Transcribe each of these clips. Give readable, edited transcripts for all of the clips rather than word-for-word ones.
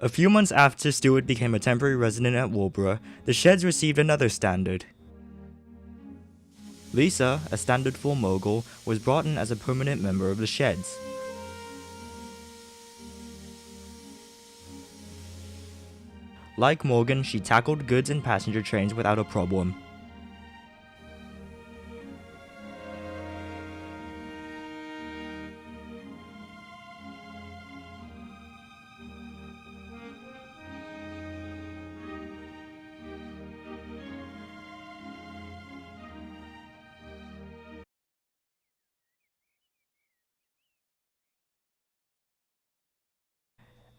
A few months after Stuart became a temporary resident at Warrborough, the sheds received another standard. Lisa, a standard 4 mogul, was brought in as a permanent member of the sheds. Like Morgan, she tackled goods and passenger trains without a problem.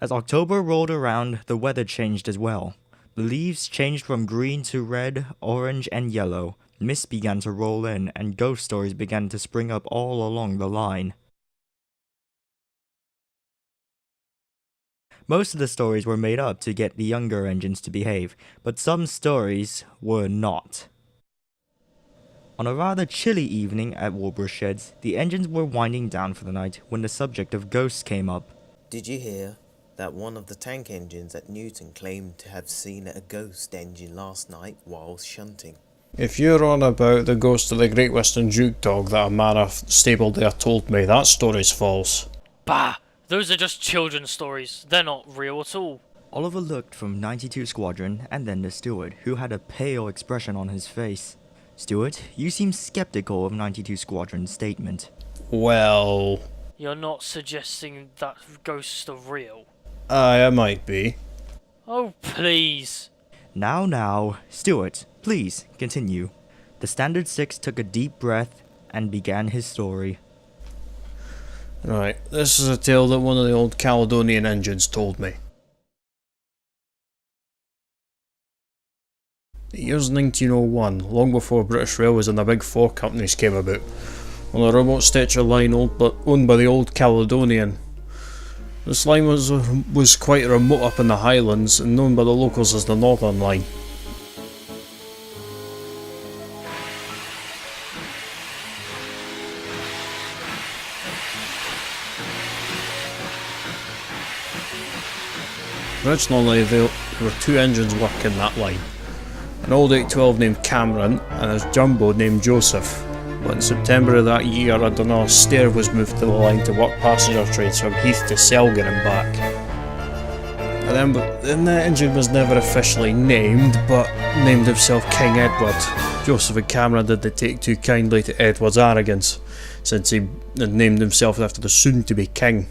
As October rolled around, the weather changed as well. The leaves changed from green to red, orange, and yellow. Mist began to roll in, and ghost stories began to spring up all along the line. Most of the stories were made up to get the younger engines to behave, but some stories were not. On a rather chilly evening at Warrborough Sheds, the engines were winding down for the night when the subject of ghosts came up. Did you hear that one of the tank engines at Newton claimed to have seen a ghost engine last night while shunting? If you're on about the ghost of the Great Western Duke dog that a man of stable there told me, that story's false. Bah! Those are just children's stories. They're not real at all. Oliver looked from 92 Squadron and then to Stuart, who had a pale expression on his face. Stuart, you seem skeptical of 92 Squadron's statement. Well... You're not suggesting that ghosts are real? I might be. Oh, please. Now, Stuart, please, continue. The Standard 6 took a deep breath and began his story. Right, this is a tale that one of the old Caledonian engines told me. The year's 1901, long before British Railways and the Big Four companies came about, on a remote stretch of line owned by the old Caledonian. This line was quite remote up in the Highlands and known by the locals as the Northern Line. Originally there were 2 engines working that line, an old 812 named Cameron and a jumbo named Joseph. But in September of that year, a Dunno stair was moved to the line to work passenger trains from Heath to Selgan and back. And then the engine was never officially named, but named himself King Edward. Joseph and Cameron didn't take too kindly to Edward's arrogance, since he had named himself after the soon-to-be king.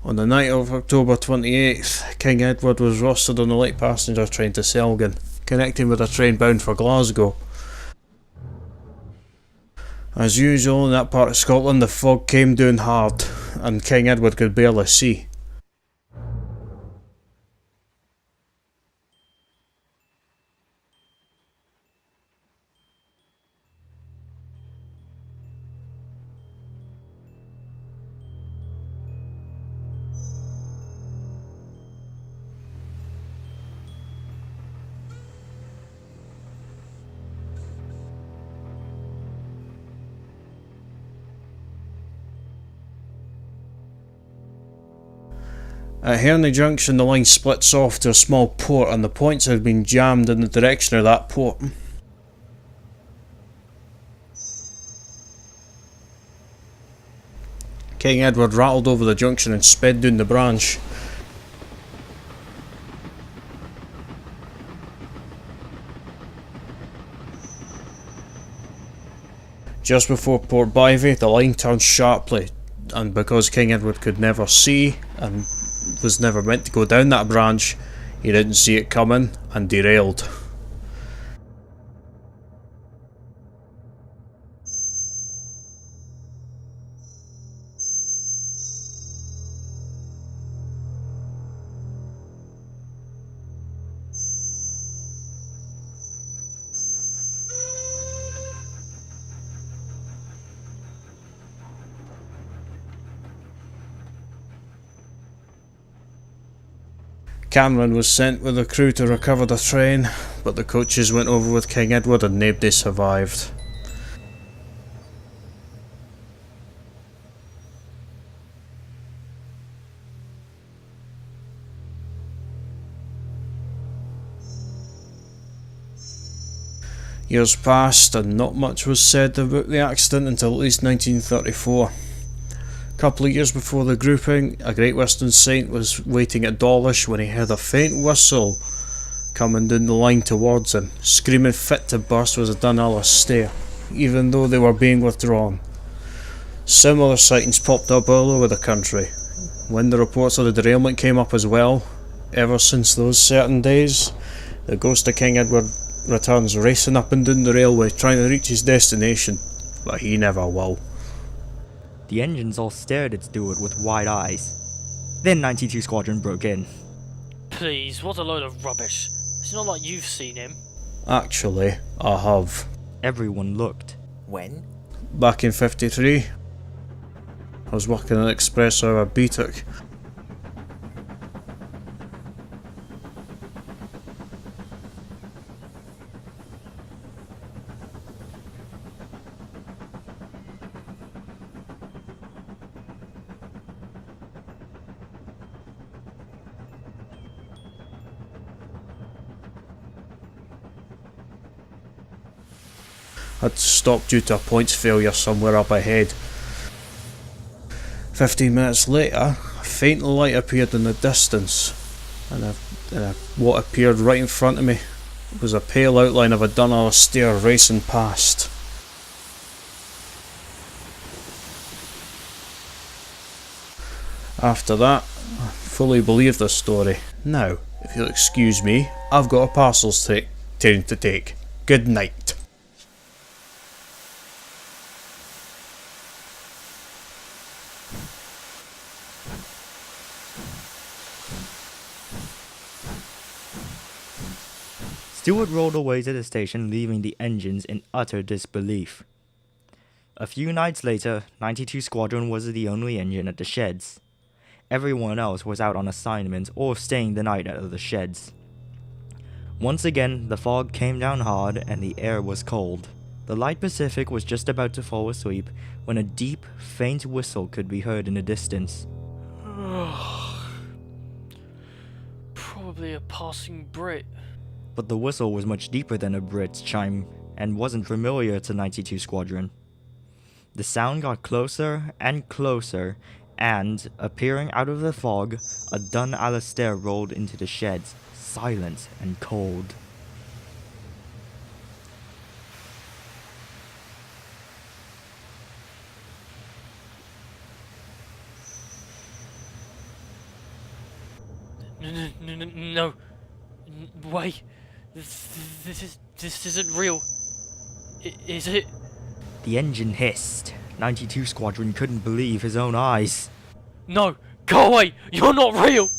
On the night of October 28th, King Edward was rostered on a light passenger train to Selgan, connecting with a train bound for Glasgow. As usual in that part of Scotland, the fog came down hard, and King Edward could barely see. At Herney Junction, the line splits off to a small port and the points had been jammed in the direction of that port. King Edward rattled over the junction and sped down the branch. Just before Port Bivey, the line turned sharply, and because King Edward could never see and was never meant to go down that branch, he didn't see it coming and derailed. Cameron was sent with a crew to recover the train, but the coaches went over with King Edward and nobody survived. Years passed and not much was said about the accident until at least 1934. A couple of years before the grouping, a Great Western Saint was waiting at Dawlish when he heard a faint whistle coming down the line towards him. Screaming fit to burst was a Dunallis stair, even though they were being withdrawn. Similar sightings popped up all over the country. When the reports of the derailment came up as well, ever since those certain days, the ghost of King Edward returns racing up and down the railway trying to reach his destination, but he never will. The engines all stared at Stuart with wide eyes. Then 92 Squadron broke in. Please, what a load of rubbish. It's not like you've seen him. Actually, I have. Everyone looked. When? Back in 53, I was working an express hour BTEC. Had stopped due to a points failure somewhere up ahead. 15 minutes later, a faint light appeared in the distance, and what appeared right in front of me was a pale outline of a Dunallis stair racing past. After that, I fully believed the story. Now, if you'll excuse me, I've got a parcels train to take. Good night. Stuart rolled away to the station, leaving the engines in utter disbelief. A few nights later, 92 Squadron was the only engine at the sheds. Everyone else was out on assignment or staying the night at the sheds. Once again, the fog came down hard and the air was cold. The light Pacific was just about to fall asleep when a deep, faint whistle could be heard in the distance. Probably a passing Brit. But the whistle was much deeper than a Brit's chime and wasn't familiar to 92 Squadron. The sound got closer and closer, and, appearing out of the fog, a Dun Alastair rolled into the sheds, silent and cold. No. Wait. This isn't real. Is it? The engine hissed. 92 Squadron couldn't believe his own eyes. No! Go away! You're not real!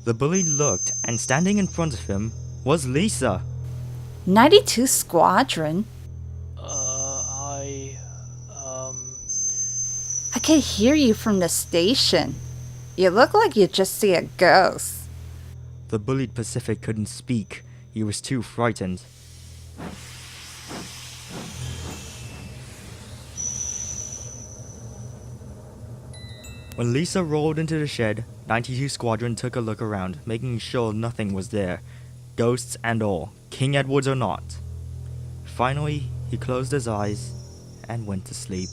The bully looked, and standing in front of him was Lisa. 92 Squadron? I can hear you from the station. You look like you just see a ghost. The bullied Pacific couldn't speak. He was too frightened. When Lisa rolled into the shed, 92 Squadron took a look around, making sure nothing was there, ghosts and all, King Edwards or not. Finally, he closed his eyes and went to sleep.